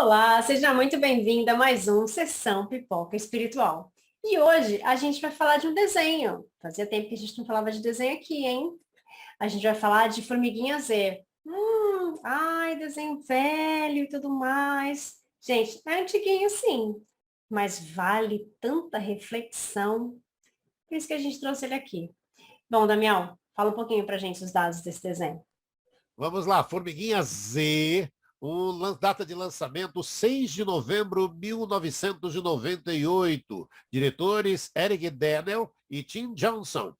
Olá, seja muito bem-vinda a mais um Sessão Pipoca Espiritual. E hoje a gente vai falar de um desenho. Fazia tempo que a gente não falava de desenho aqui, hein? A gente vai falar de Formiguinha Z. Ai, desenho velho e tudo mais. Gente, é antiguinho sim, mas vale tanta reflexão. Por isso que a gente trouxe ele aqui. Bom, Damião, fala um pouquinho pra gente os dados desse desenho. Vamos lá, Formiguinha Z, data de lançamento 6 de novembro de 1998. Diretores Eric Daniel e Tim Johnson.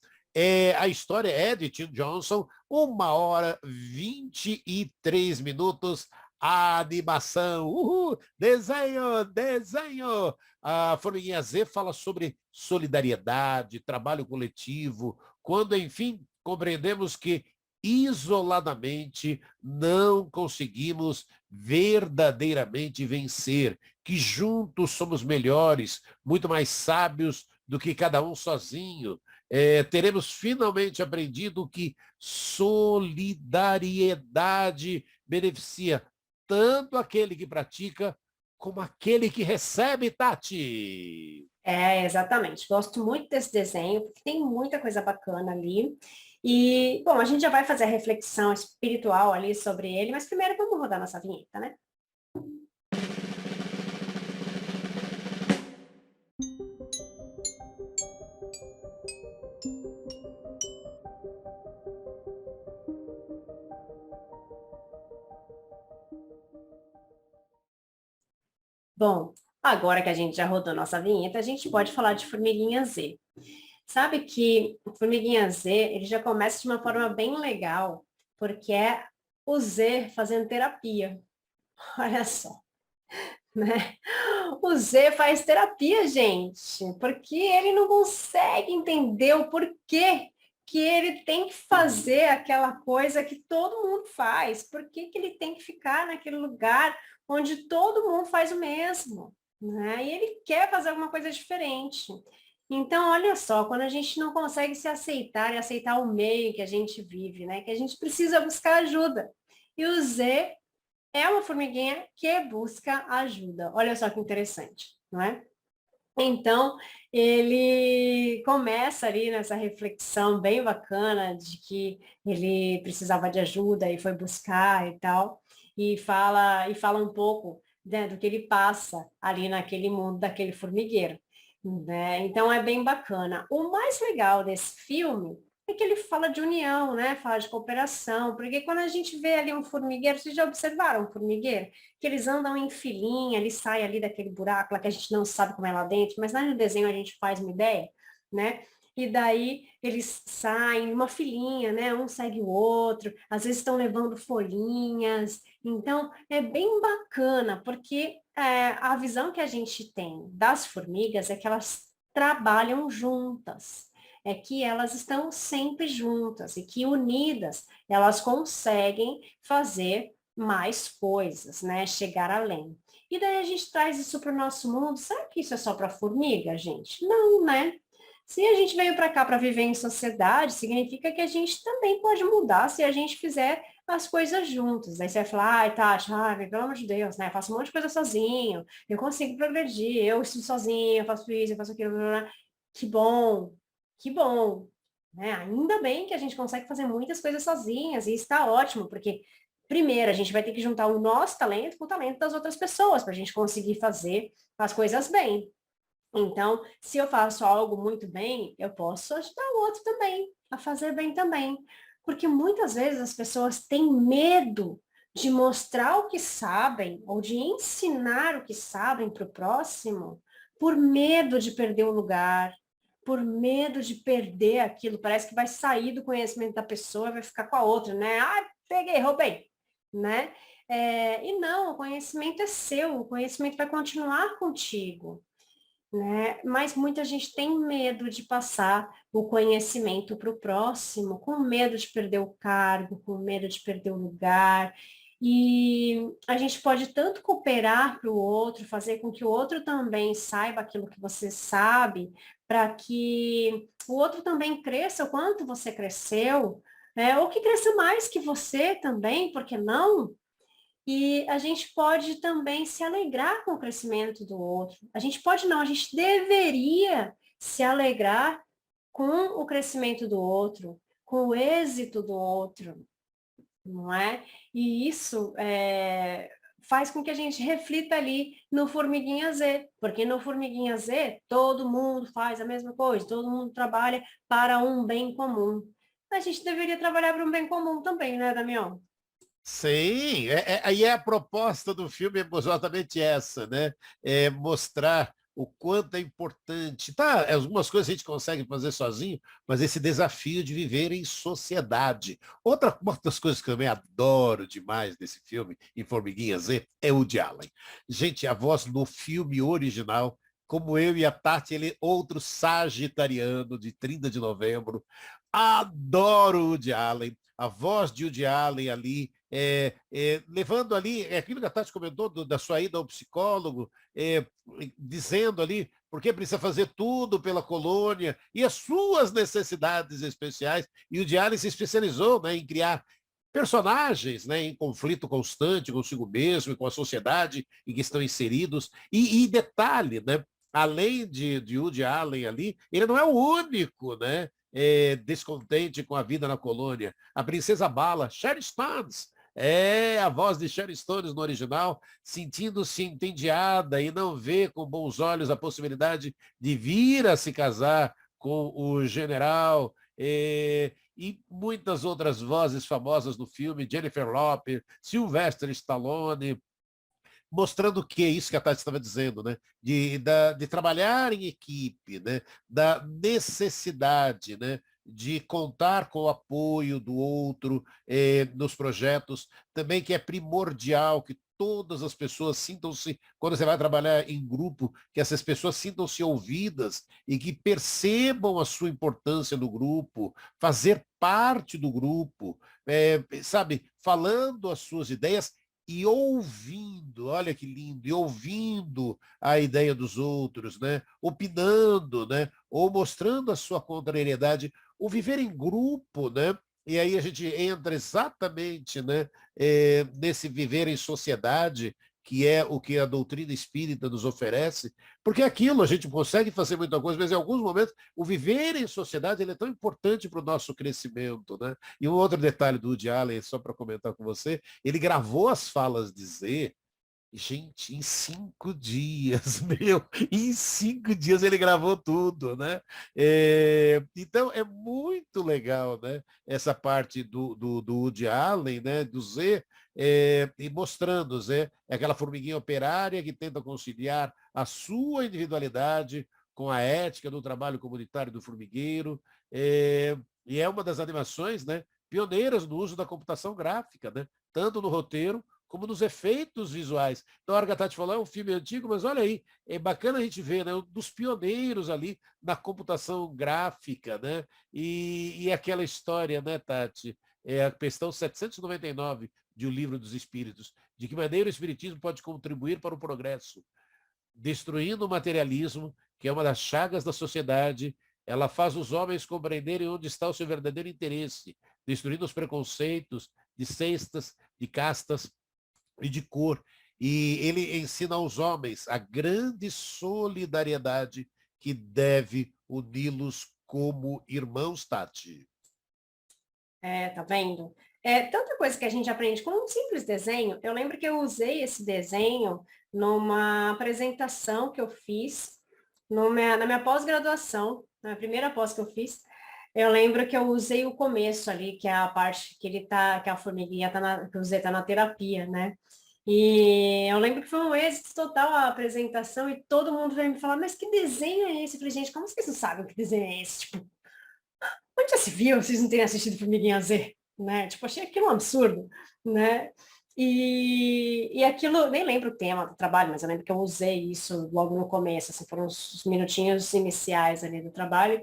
A história é de Tim Johnson, 1 hora 23 minutos. A animação, desenho, desenho. A Formiguinha Z fala sobre solidariedade, trabalho coletivo, quando, enfim, compreendemos que isoladamente não conseguimos verdadeiramente vencer, que juntos somos melhores, muito mais sábios do que cada um sozinho. Teremos finalmente aprendido que solidariedade beneficia tanto aquele que pratica como aquele que recebe, Tati. É, exatamente. Gosto muito desse desenho, porque tem muita coisa bacana ali. E, bom, a gente já vai fazer a reflexão espiritual ali sobre ele, mas primeiro vamos rodar nossa vinheta, né? Bom, agora que a gente já rodou nossa vinheta, a gente pode falar de Formiguinha Z. Sabe que o Formiguinha Z, ele já começa de uma forma bem legal, porque é o Z fazendo terapia. Olha só, né? O Z faz terapia, gente, porque ele não consegue entender o porquê que ele tem que fazer aquela coisa que todo mundo faz. Por que que ele tem que ficar naquele lugar onde todo mundo faz o mesmo, né? E ele quer fazer alguma coisa diferente. Então, olha só, quando a gente não consegue se aceitar e aceitar o meio que a gente vive, né? Que a gente precisa buscar ajuda. E o Z é uma formiguinha que busca ajuda. Olha só que interessante, não é? Então, ele começa ali nessa reflexão bem bacana de que ele precisava de ajuda e foi buscar e tal, e fala um pouco, né, do que ele passa ali naquele mundo daquele formigueiro, né? Então é bem bacana. O mais legal desse filme é que ele fala de união, né? Fala de cooperação, porque quando a gente vê ali um formigueiro, vocês já observaram um formigueiro? Que eles andam em filinha, eles saem ali daquele buraco lá que a gente não sabe como é lá dentro, mas lá no desenho a gente faz uma ideia, né? E daí eles saem em uma filinha, né? Um segue o outro, às vezes estão levando folhinhas. Então, é bem bacana, porque a visão que a gente tem das formigas é que elas trabalham juntas, é que elas estão sempre juntas e que unidas elas conseguem fazer mais coisas, né? Chegar além. E daí a gente traz isso para o nosso mundo. Será que isso é só para formiga, gente? Não, né? Se a gente veio para cá para viver em sociedade, significa que a gente também pode mudar se a gente fizer as coisas juntos. Aí você vai falar, ai, Tati, ai, pelo amor de Deus, né? Eu faço um monte de coisa sozinho, eu consigo progredir, eu estudo sozinho, eu faço isso, eu faço aquilo, blá, blá, blá. Que bom, que bom. Né? Ainda bem que a gente consegue fazer muitas coisas sozinhas, e está ótimo, porque primeiro, a gente vai ter que juntar o nosso talento com o talento das outras pessoas para a gente conseguir fazer as coisas bem. Então, se eu faço algo muito bem, eu posso ajudar o outro também a fazer bem também. Porque muitas vezes as pessoas têm medo de mostrar o que sabem ou de ensinar o que sabem para o próximo por medo de perder o lugar, por medo de perder aquilo. Parece que vai sair do conhecimento da pessoa e vai ficar com a outra, né? Ah, peguei, roubei, né? E não, o conhecimento é seu, o conhecimento vai continuar contigo, né? Mas muita gente tem medo de passar o conhecimento para o próximo, com medo de perder o cargo, com medo de perder o lugar. E a gente pode tanto cooperar para o outro, fazer com que o outro também saiba aquilo que você sabe, para que o outro também cresça o quanto você cresceu, ou que cresça mais que você também, por que não? E a gente pode também se alegrar com o crescimento do outro. A gente pode não, a gente deveria se alegrar com o crescimento do outro, com o êxito do outro, não é? E isso faz com que a gente reflita ali no Formiguinha Z, porque no Formiguinha Z todo mundo faz a mesma coisa, todo mundo trabalha para um bem comum. A gente deveria trabalhar para um bem comum também, né, Damião? Sim, aí a proposta do filme é exatamente essa, né? É mostrar o quanto é importante. Tá, algumas coisas a gente consegue fazer sozinho, mas esse desafio de viver em sociedade. Uma das coisas que eu também adoro demais desse filme, em Formiguinha Z, é o Woody Allen. Gente, a voz no filme original, como eu e a Tati, ele é outro sagitariano de 30 de novembro. Adoro o Woody Allen. A voz de Woody Allen ali, levando ali, é aquilo que a Tati comentou da sua ida ao psicólogo, dizendo ali porque precisa fazer tudo pela colônia e as suas necessidades especiais. E o Diário se especializou, né, em criar personagens, né, em conflito constante consigo mesmo e com a sociedade em que estão inseridos. E detalhe, né, além de Woody Allen ali, ele não é o único, né, descontente com a vida na colônia. A princesa Bala, Sherry Stones, é a voz de Sherry Stones no original, sentindo-se entediada e não vê com bons olhos a possibilidade de vir a se casar com o general. E muitas outras vozes famosas no filme, Jennifer Lopez, Sylvester Stallone, mostrando o que é isso que a Tati estava dizendo, né? De trabalhar em equipe, né? Da necessidade, né? De contar com o apoio do outro nos projetos, também que é primordial que todas as pessoas sintam-se, quando você vai trabalhar em grupo, que essas pessoas sintam-se ouvidas e que percebam a sua importância no grupo, fazer parte do grupo, sabe, falando as suas ideias e ouvindo, olha que lindo, e ouvindo a ideia dos outros, né? Opinando, né? Ou mostrando a sua contrariedade, o viver em grupo, né? E aí a gente entra exatamente, né, nesse viver em sociedade, que é o que a doutrina espírita nos oferece, porque aquilo a gente consegue fazer muita coisa, mas em alguns momentos o viver em sociedade ele é tão importante para o nosso crescimento, né? E um outro detalhe do Woody Allen, só para comentar com você, ele gravou as falas de Z, gente, em 5 dias, meu, em 5 dias ele gravou tudo, né? Então é muito legal, né? Essa parte do Woody Allen, né? Do Z, e mostrando, Zé, é aquela formiguinha operária que tenta conciliar a sua individualidade com a ética do trabalho comunitário do formigueiro, e é uma das animações, né? Pioneiras no uso da computação gráfica, né? Tanto no roteiro como nos efeitos visuais. Então, a hora que a Tati falou, é um filme antigo, mas olha aí, é bacana a gente ver, né, um dos pioneiros ali na computação gráfica, né? E aquela história, né, Tati? É a questão 799 de O Livro dos Espíritos, de que maneira o Espiritismo pode contribuir para o progresso, destruindo o materialismo, que é uma das chagas da sociedade. Ela faz os homens compreenderem onde está o seu verdadeiro interesse, destruindo os preconceitos de cestas, de castas, e de cor. E ele ensina aos homens a grande solidariedade que deve uni-los como irmãos, Tati. Tá vendo? É tanta coisa que a gente aprende com um simples desenho. Eu lembro que eu usei esse desenho numa apresentação que eu fiz na minha pós-graduação, na primeira pós que eu fiz. Eu lembro que eu usei o começo ali, que é a parte que ele tá, que a formiguinha tá que o Zé tá na terapia, né? E eu lembro que foi um êxito total a apresentação e todo mundo veio me falar, mas que desenho é esse? Eu falei, gente, como vocês não sabem que desenho é esse? Tipo, onde já se viu, vocês não terem assistido Formiguinha Z, né? Tipo, achei aquilo um absurdo, né? E aquilo, nem lembro o tema do trabalho, mas eu lembro que eu usei isso logo no começo, assim, foram os minutinhos iniciais ali do trabalho,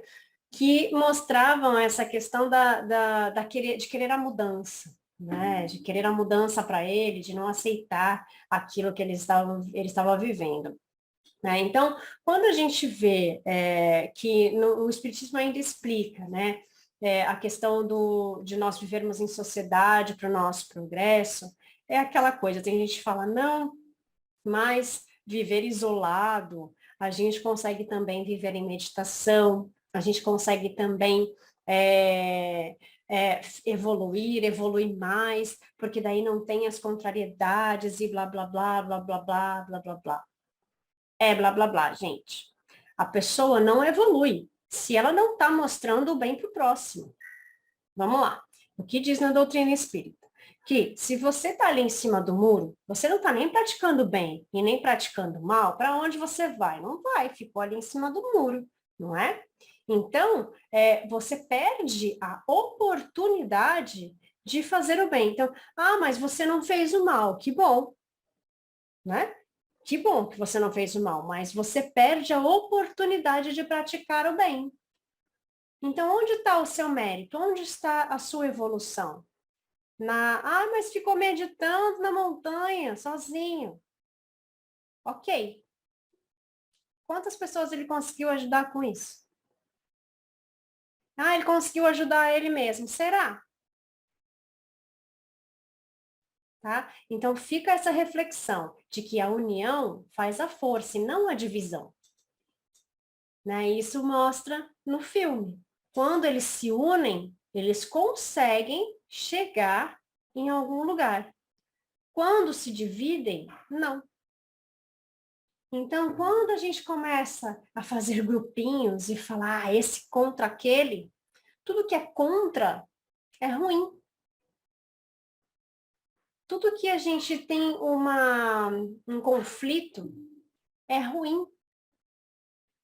que mostravam essa questão de querer a mudança, né? De querer a mudança para ele, de não aceitar aquilo que ele estava vivendo. Né? Então, quando a gente vê que o Espiritismo ainda explica, né, a questão de nós vivermos em sociedade para o nosso progresso, é aquela coisa, tem gente que fala, não, mas viver isolado, a gente consegue também viver em meditação, a gente consegue também é, evoluir mais, porque daí não tem as contrariedades e blá, blá, blá, blá, blá, blá, blá, blá, blá. É blá, blá, blá, gente. A pessoa não evolui se ela não está mostrando o bem para o próximo. Vamos lá. O que diz na doutrina espírita? Que se você está ali em cima do muro, você não está nem praticando bem e nem praticando mal, para onde você vai? Não vai, ficou ali em cima do muro, não é? Então, você perde a oportunidade de fazer o bem. Então, mas você não fez o mal, que bom, né? Que bom que você não fez o mal, mas você perde a oportunidade de praticar o bem. Então, onde está o seu mérito? Onde está a sua evolução? Mas ficou meditando na montanha, sozinho. Ok. Quantas pessoas ele conseguiu ajudar com isso? Ele conseguiu ajudar ele mesmo. Será? Tá? Então, fica essa reflexão de que a união faz a força e não a divisão. Né? Isso mostra no filme. Quando eles se unem, eles conseguem chegar em algum lugar. Quando se dividem, não. Então, quando a gente começa a fazer grupinhos e falar esse contra aquele, tudo que é contra é ruim. Tudo que a gente tem um conflito é ruim.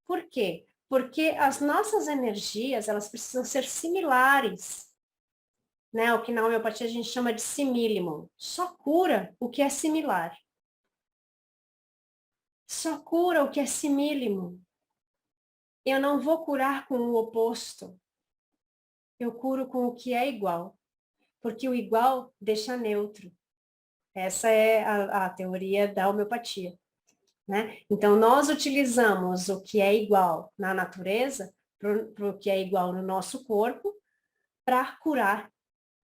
Por quê? Porque as nossas energias, elas precisam ser similares. Né? O que na homeopatia a gente chama de simílimum. Só cura o que é similar. Só cura o que é simílimo. Eu não vou curar com o oposto. Eu curo com o que é igual. Porque o igual deixa neutro. Essa é a teoria da homeopatia. Né? Então, nós utilizamos o que é igual na natureza para o que é igual no nosso corpo para curar.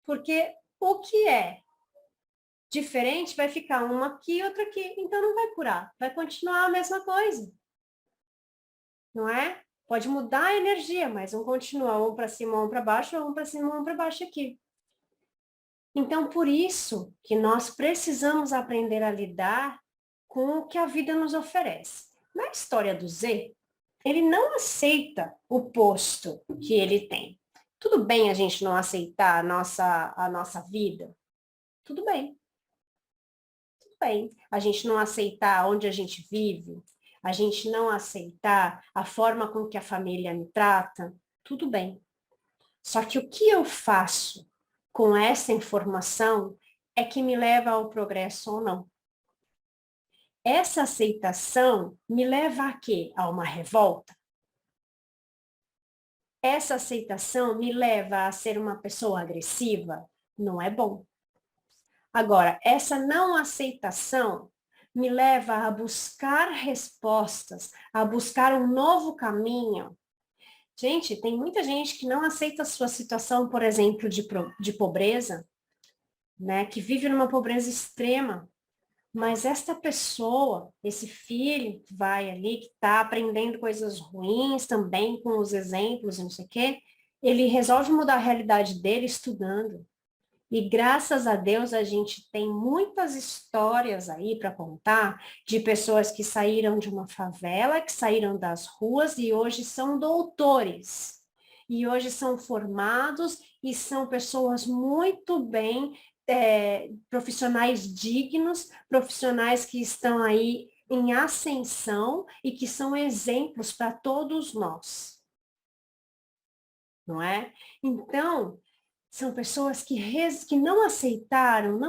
Porque o que é diferente vai ficar uma aqui e outra aqui. Então, não vai curar. Vai continuar a mesma coisa. Não é? Pode mudar a energia, mas um continua um para cima, um para baixo, um para cima, um para baixo aqui. Então, por isso que nós precisamos aprender a lidar com o que a vida nos oferece. Na história do Z, ele não aceita o posto que ele tem. Tudo bem a gente não aceitar a nossa vida? Tudo bem. Tudo bem. A gente não aceitar onde a gente vive, a gente não aceitar a forma com que a família me trata, tudo bem. Só que o que eu faço com essa informação é que me leva ao progresso ou não. Essa aceitação me leva a quê? A uma revolta? Essa aceitação me leva a ser uma pessoa agressiva? Não é bom. Agora, essa não aceitação me leva a buscar respostas, a buscar um novo caminho. Gente, tem muita gente que não aceita a sua situação, por exemplo, de pobreza, né? Que vive numa pobreza extrema. Mas esta pessoa, esse filho que vai ali, que está aprendendo coisas ruins também com os exemplos, não sei o quê, ele resolve mudar a realidade dele estudando. E graças a Deus a gente tem muitas histórias aí para contar de pessoas que saíram de uma favela, que saíram das ruas e hoje são doutores. E hoje são formados e são pessoas muito bem, profissionais dignos, profissionais que estão aí em ascensão e que são exemplos para todos nós. Não é? Então, são pessoas que não aceitaram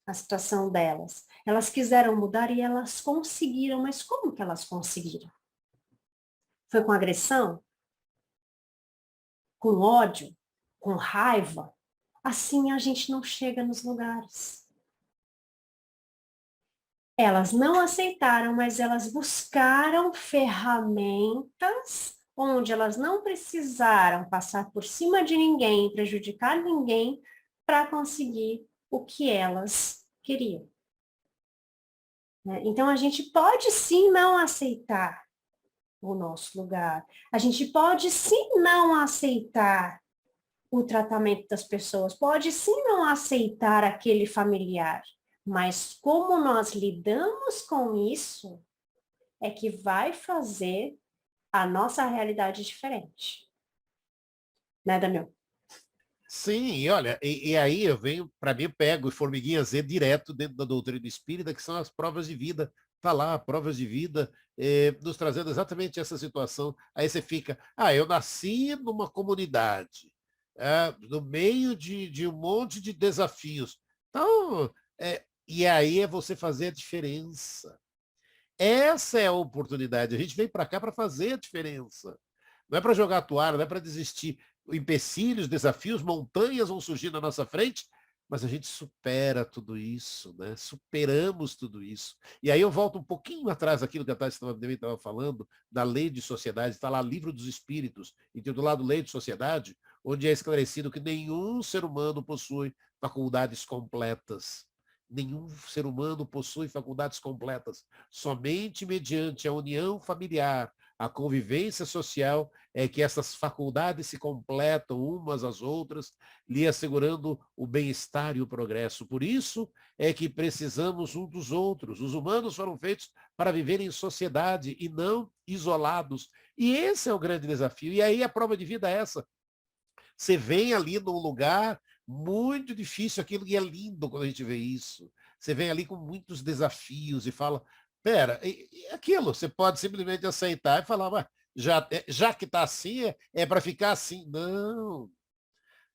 a situação delas. Elas quiseram mudar e elas conseguiram, mas como que elas conseguiram? Foi com agressão? Com ódio? Com raiva? Assim a gente não chega nos lugares. Elas não aceitaram, mas elas buscaram ferramentas onde elas não precisaram passar por cima de ninguém, prejudicar ninguém, para conseguir o que elas queriam. Né? Então, a gente pode sim não aceitar o nosso lugar. A gente pode sim não aceitar o tratamento das pessoas, pode sim não aceitar aquele familiar, mas como nós lidamos com isso é que vai fazer a nossa realidade diferente. Né, Damião? Sim, e olha, e aí eu venho, para mim, eu pego Formiguinha Z direto dentro da doutrina espírita, que são as provas de vida. Está lá, provas de vida, nos trazendo exatamente essa situação. Aí você fica, eu nasci numa comunidade, no meio de um monte de desafios. Então, e aí é você fazer a diferença. Essa é a oportunidade. A gente veio para cá para fazer a diferença. Não é para jogar a toalha, não é para desistir. Empecilhos, desafios, montanhas vão surgir na nossa frente, mas a gente supera tudo isso, né? Superamos tudo isso. E aí eu volto um pouquinho atrás daquilo que a Tati também estava falando, da lei de sociedade, está lá Livro dos Espíritos, intitulado Lei de Sociedade, onde é esclarecido que nenhum ser humano possui faculdades completas. Nenhum ser humano possui faculdades completas. Somente mediante a união familiar, a convivência social, é que essas faculdades se completam umas às outras, lhe assegurando o bem-estar e o progresso. Por isso é que precisamos um dos outros. Os humanos foram feitos para viver em sociedade e não isolados. E esse é o grande desafio. E aí a prova de vida é essa. Você vem ali num lugar muito difícil, aquilo que é lindo quando a gente vê isso. Você vem ali com muitos desafios e fala, pera, e aquilo, você pode simplesmente aceitar e falar, já que está assim, é para ficar assim. Não,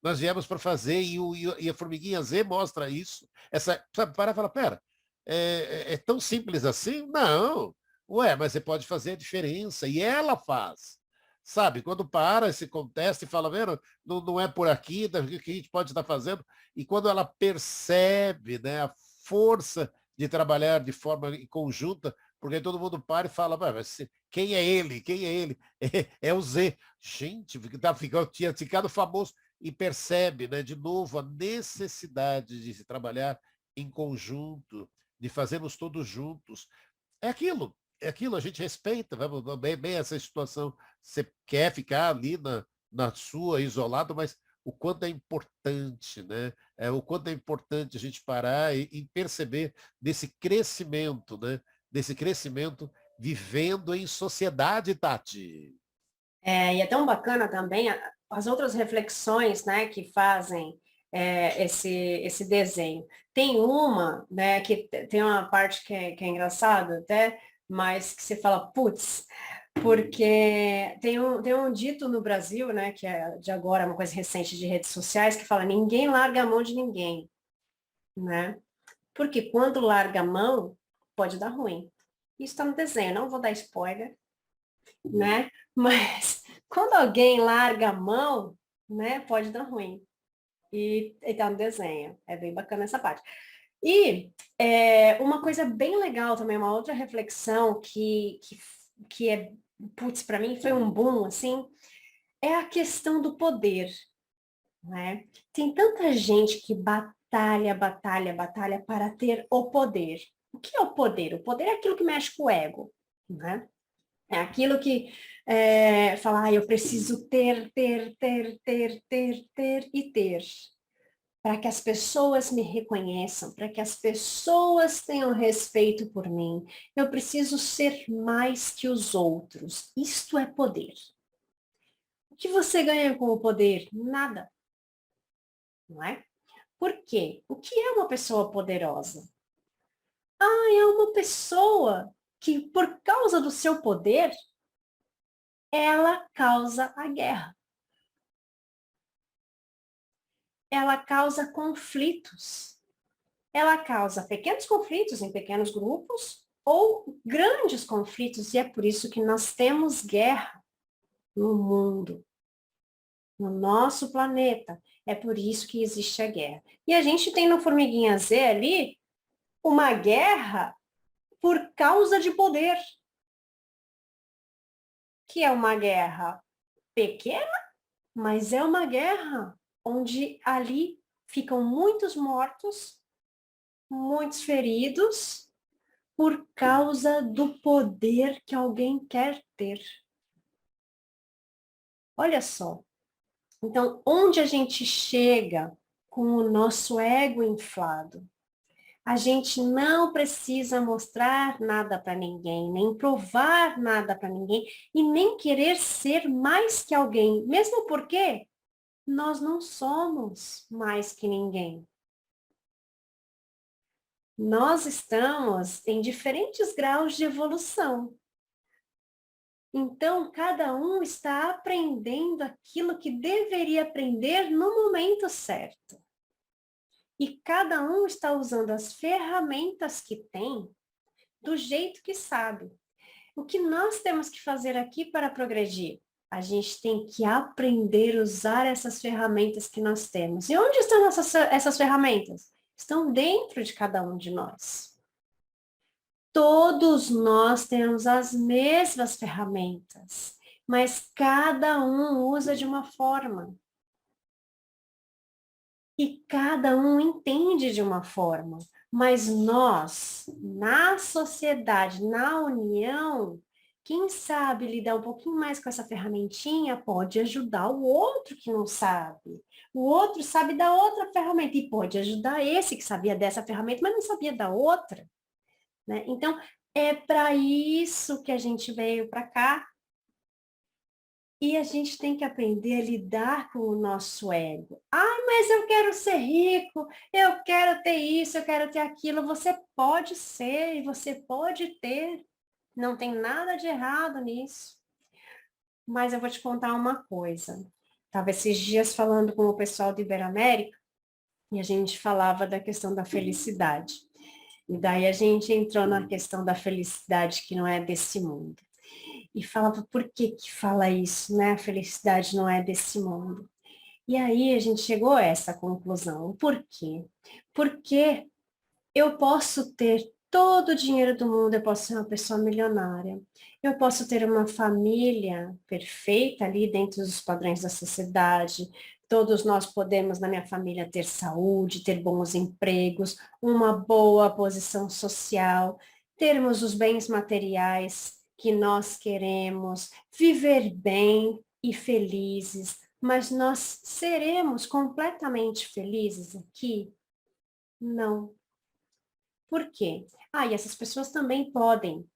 nós viemos para fazer, e a Formiguinha Z mostra isso. Sabe, para e fala, pera, é tão simples assim? Não. Ué, mas você pode fazer a diferença, e ela faz. Sabe, quando para, se contesta e fala, vendo, não é por aqui, o que a gente pode estar fazendo? E quando ela percebe, né, a força de trabalhar de forma conjunta, porque todo mundo para e fala, mas quem é ele? Quem é ele? É o Z. Gente, tinha ficado famoso e percebe, né, de novo, a necessidade de se trabalhar em conjunto, de fazermos todos juntos. É aquilo, a gente respeita, vamos bem essa situação. Você quer ficar ali na sua, isolado, mas o quanto é importante, né? O quanto é importante a gente parar e perceber desse crescimento, né? Desse crescimento vivendo em sociedade, Tati. E é tão bacana também as outras reflexões, né, que fazem esse desenho. Tem uma, né, que tem uma parte que é engraçada até, mas que você fala, putz, porque tem um dito no Brasil, né, que é de agora, uma coisa recente de redes sociais, que fala, ninguém larga a mão de ninguém, né? Porque quando larga a mão, pode dar ruim. Isso está no desenho, não vou dar spoiler, né? Mas quando alguém larga a mão, né, pode dar ruim. E tá no desenho. É bem bacana essa parte. E uma coisa bem legal também, uma outra reflexão que é, putz, para mim foi um boom, assim, é a questão do poder, né? Tem tanta gente que batalha, batalha, batalha para ter o poder. O que é o poder? O poder é aquilo que mexe com o ego, né? É aquilo que fala, eu preciso ter e ter, para que as pessoas me reconheçam, para que as pessoas tenham respeito por mim. Eu preciso ser mais que os outros. Isto é poder. O que você ganha com o poder? Nada, não é? Por quê? O que é uma pessoa poderosa? É uma pessoa que, por causa do seu poder, ela causa a guerra. Ela causa conflitos. Ela causa pequenos conflitos em pequenos grupos ou grandes conflitos, e é por isso que nós temos guerra no mundo, no nosso planeta. É por isso que existe a guerra. E a gente tem no Formiguinha Z ali uma guerra por causa de poder, que é uma guerra pequena, mas é uma guerra onde ali ficam muitos mortos, muitos feridos, por causa do poder que alguém quer ter. Olha só. Então, onde a gente chega com o nosso ego inflado? A gente não precisa mostrar nada para ninguém, nem provar nada para ninguém e nem querer ser mais que alguém, mesmo porque nós não somos mais que ninguém. Nós estamos em diferentes graus de evolução. Então, cada um está aprendendo aquilo que deveria aprender no momento certo. E cada um está usando as ferramentas que tem do jeito que sabe. O que nós temos que fazer aqui para progredir? A gente tem que aprender a usar essas ferramentas que nós temos. E onde estão essas ferramentas? Estão dentro de cada um de nós. Todos nós temos as mesmas ferramentas, mas cada um usa de uma forma. E cada um entende de uma forma. Mas nós, na sociedade, na união, quem sabe lidar um pouquinho mais com essa ferramentinha pode ajudar o outro que não sabe. O outro sabe da outra ferramenta e pode ajudar esse que sabia dessa ferramenta, mas não sabia da outra. Né? Então, é para isso que a gente veio para cá. E a gente tem que aprender a lidar com o nosso ego. Ah, mas eu quero ser rico, eu quero ter isso, eu quero ter aquilo. Você pode ser e você pode ter. Não tem nada de errado nisso. Mas eu vou te contar uma coisa. Estava esses dias falando com o pessoal do Iberoamérica e a gente falava da questão da felicidade. E daí a gente entrou na questão da felicidade que não é desse mundo. E falava, por que que fala isso, né? A felicidade não é desse mundo. E aí a gente chegou a essa conclusão. Por quê? Porque eu posso ter todo o dinheiro do mundo, eu posso ser uma pessoa milionária, eu posso ter uma família perfeita ali dentro dos padrões da sociedade, todos nós podemos, na minha família, ter saúde, ter bons empregos, uma boa posição social, termos os bens materiais que nós queremos, viver bem e felizes, mas nós seremos completamente felizes aqui? Não. Por quê? Ah, e essas pessoas também podem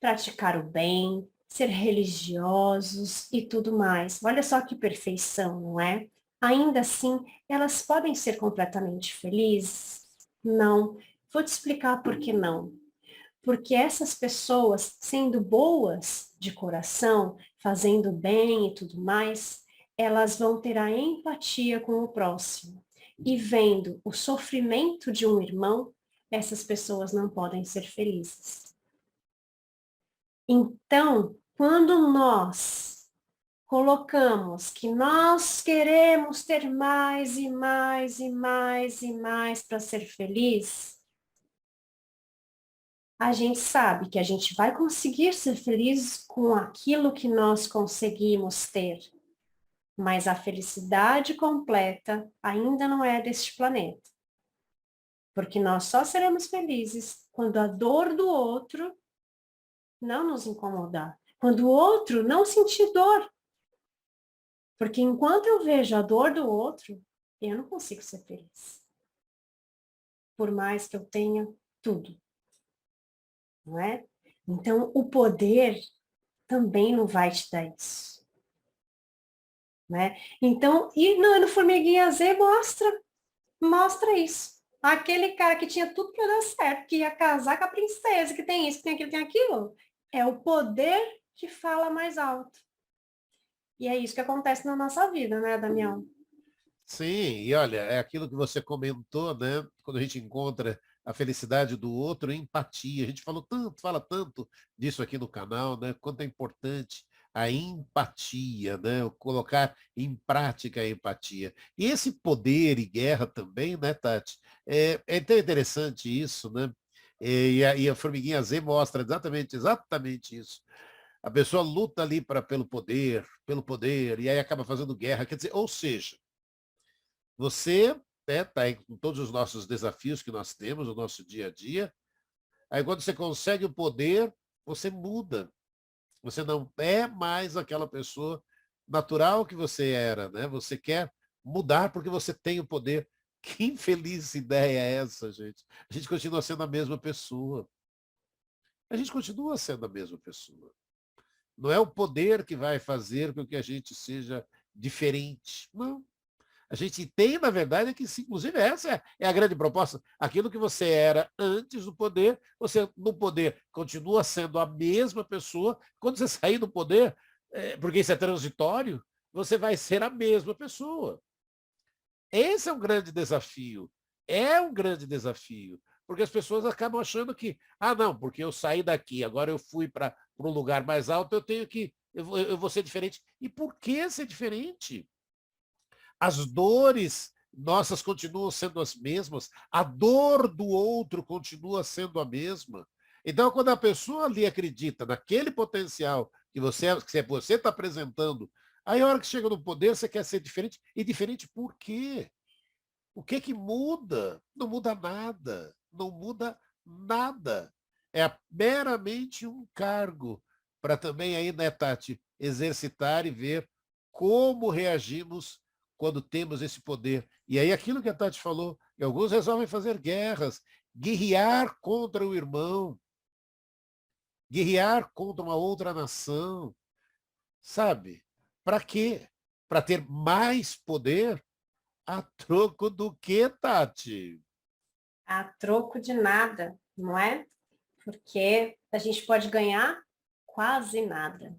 praticar o bem, ser religiosos e tudo mais. Olha só que perfeição, não é? Ainda assim, elas podem ser completamente felizes? Não. Vou te explicar por que não. Porque essas pessoas, sendo boas de coração, fazendo bem e tudo mais, elas vão ter a empatia com o próximo. E vendo o sofrimento de um irmão, essas pessoas não podem ser felizes. Então, quando nós colocamos que nós queremos ter mais e mais e mais e mais para ser feliz, a gente sabe que a gente vai conseguir ser feliz com aquilo que nós conseguimos ter. Mas a felicidade completa ainda não é deste planeta. Porque nós só seremos felizes quando a dor do outro não nos incomodar. Quando o outro não sentir dor. Porque enquanto eu vejo a dor do outro, eu não consigo ser feliz. Por mais que eu tenha tudo. Não é? Então, o poder também não vai te dar isso. Né? Então, e no Formiguinha Z mostra isso. Aquele cara que tinha tudo para dar certo, que ia casar com a princesa, que tem isso, que tem aquilo, tem aquilo, é o poder que fala mais alto. E é isso que acontece na nossa vida, né, Damião? Sim, e olha, é aquilo que você comentou, né? Quando a gente encontra a felicidade do outro, empatia. A gente falou tanto, fala tanto disso aqui no canal, né? Quanto é importante a empatia, né? O colocar em prática a empatia. E esse poder e guerra também, né, Tati? É tão interessante isso, né? E a Formiguinha Z mostra exatamente isso. A pessoa luta ali pelo poder, e aí acaba fazendo guerra. Quer dizer, ou seja, Você está com todos os nossos desafios que nós temos no nosso dia a dia. Aí quando você consegue o poder, você muda. Você não é mais aquela pessoa natural que você era, né? Você quer mudar porque você tem o poder. Que infeliz ideia é essa, gente? A gente continua sendo a mesma pessoa. A gente continua sendo a mesma pessoa. Não é o poder que vai fazer com que a gente seja diferente. Não. A gente tem, na verdade, que, inclusive, essa é a grande proposta. Aquilo que você era antes do poder, você, no poder, continua sendo a mesma pessoa. Quando você sair do poder, porque isso é transitório, você vai ser a mesma pessoa. Esse é um grande desafio. É um grande desafio. Porque as pessoas acabam achando que, não, porque eu saí daqui, agora eu fui para um lugar mais alto, eu vou ser diferente. E por que ser diferente? As dores nossas continuam sendo as mesmas, a dor do outro continua sendo a mesma. Então, quando a pessoa ali acredita naquele potencial que você está apresentando, aí a hora que chega no poder, você quer ser diferente. E diferente por quê? O que que muda? Não muda nada. Não muda nada. É meramente um cargo para também aí, né, Tati, exercitar e ver como reagimos quando temos esse poder. E aí aquilo que a Tati falou, que alguns resolvem fazer guerras, guerrear contra o irmão, guerrear contra uma outra nação, sabe? Para quê? Para ter mais poder? A troco do quê, Tati? A troco de nada, não é? Porque a gente pode ganhar quase nada.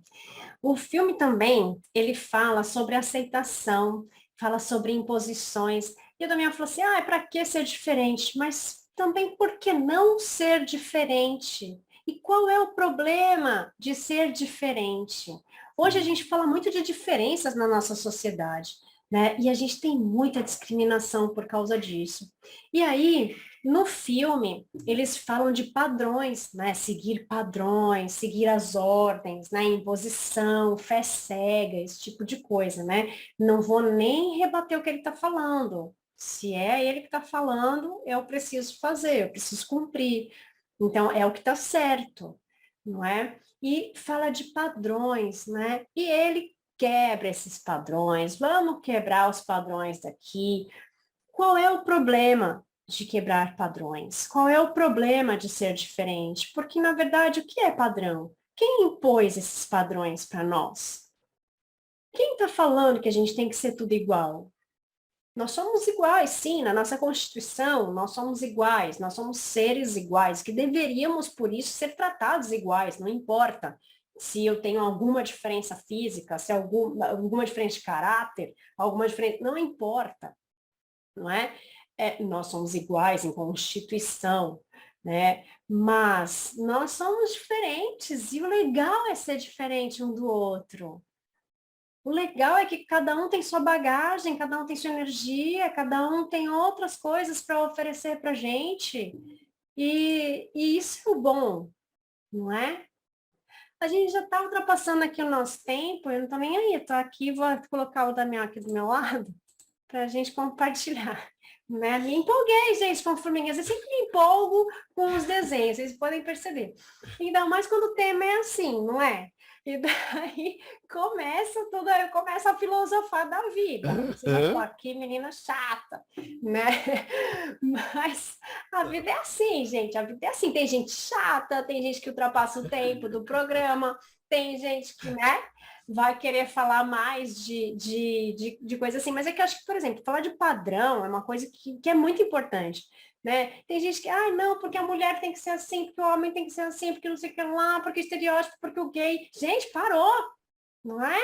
O filme também, ele fala sobre aceitação, fala sobre imposições. E o Damião falou assim, para que ser diferente? Mas também por que não ser diferente? E qual é o problema de ser diferente? Hoje a gente fala muito de diferenças na nossa sociedade, né? E a gente tem muita discriminação por causa disso. E aí, no filme, eles falam de padrões, né? Seguir padrões, seguir as ordens, né? Imposição, fé cega, esse tipo de coisa, né? Não vou nem rebater o que ele está falando. Se é ele que está falando, eu preciso fazer, eu preciso cumprir. Então, é o que está certo, não é? E fala de padrões, né? E ele quebra esses padrões, vamos quebrar os padrões daqui. Qual é o problema de quebrar padrões? Qual é o problema de ser diferente? Porque, na verdade, o que é padrão? Quem impôs esses padrões para nós? Quem está falando que a gente tem que ser tudo igual? Nós somos iguais, sim, na nossa Constituição, nós somos iguais, nós somos seres iguais, que deveríamos, por isso, ser tratados iguais, não importa se eu tenho alguma diferença física, se alguma diferença de caráter, alguma diferença, não importa, não é? Nós somos iguais em Constituição, né? Mas nós somos diferentes e o legal é ser diferente um do outro. O legal é que cada um tem sua bagagem, cada um tem sua energia, cada um tem outras coisas para oferecer para a gente. E isso é o bom, não é? A gente já está ultrapassando aqui o nosso tempo, eu não estou nem aí, estou aqui, vou colocar o Damião aqui do meu lado para a gente compartilhar. Né? Me empolguei, gente, com formiguinhas. Eu sempre me empolgo com os desenhos, vocês podem perceber. Ainda mais quando o tema é assim, não é? E daí começa tudo, aí começa a filosofar da vida. Você vai falar, que menina chata, né? Mas a vida é assim, gente. A vida é assim. Tem gente chata, tem gente que ultrapassa o tempo do programa, tem gente que, né? Vai querer falar mais de coisa assim. Mas é que eu acho que, por exemplo, falar de padrão é uma coisa que é muito importante, né? Tem gente que, não, porque a mulher tem que ser assim, porque o homem tem que ser assim, porque não sei o que lá, porque o estereótipo, porque o gay. Gente, parou, não é?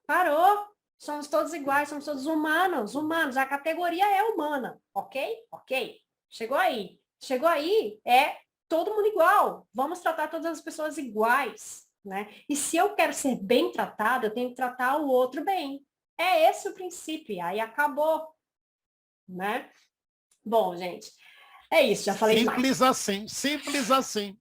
Parou. Somos todos iguais, somos todos humanos, humanos. A categoria é humana, ok? Ok. Chegou aí. Chegou aí, é todo mundo igual. Vamos tratar todas as pessoas iguais, né? E se eu quero ser bem tratado, eu tenho que tratar o outro bem. É esse o princípio, aí acabou, né? Bom, gente, é isso, já falei demais. Simples assim, simples assim.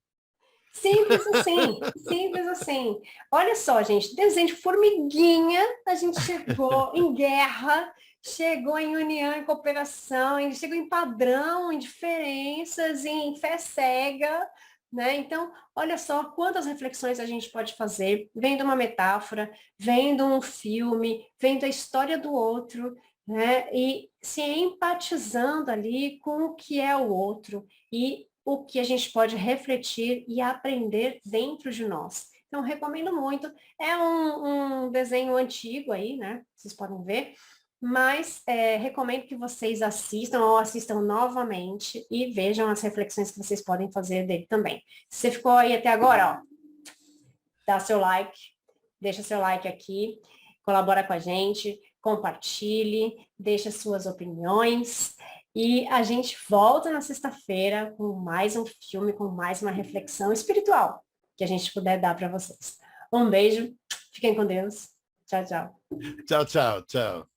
Simples assim, simples assim. Olha só, gente, desenho de formiguinha, a gente chegou em guerra, chegou em união, em cooperação, chegou em padrão, em diferenças, em fé cega, né? Então, olha só quantas reflexões a gente pode fazer, vendo uma metáfora, vendo um filme, vendo a história do outro, né? E se empatizando ali com o que é o outro e o que a gente pode refletir e aprender dentro de nós. Então, recomendo muito. É um desenho antigo aí, né? Vocês podem ver, mas recomendo que vocês assistam ou assistam novamente e vejam as reflexões que vocês podem fazer dele também. Se você ficou aí até agora, ó, dá seu like, deixa seu like aqui, colabora com a gente, compartilhe, deixa suas opiniões e a gente volta na sexta-feira com mais um filme, com mais uma reflexão espiritual que a gente puder dar para vocês. Um beijo, fiquem com Deus. Tchau, tchau. Tchau, tchau, tchau.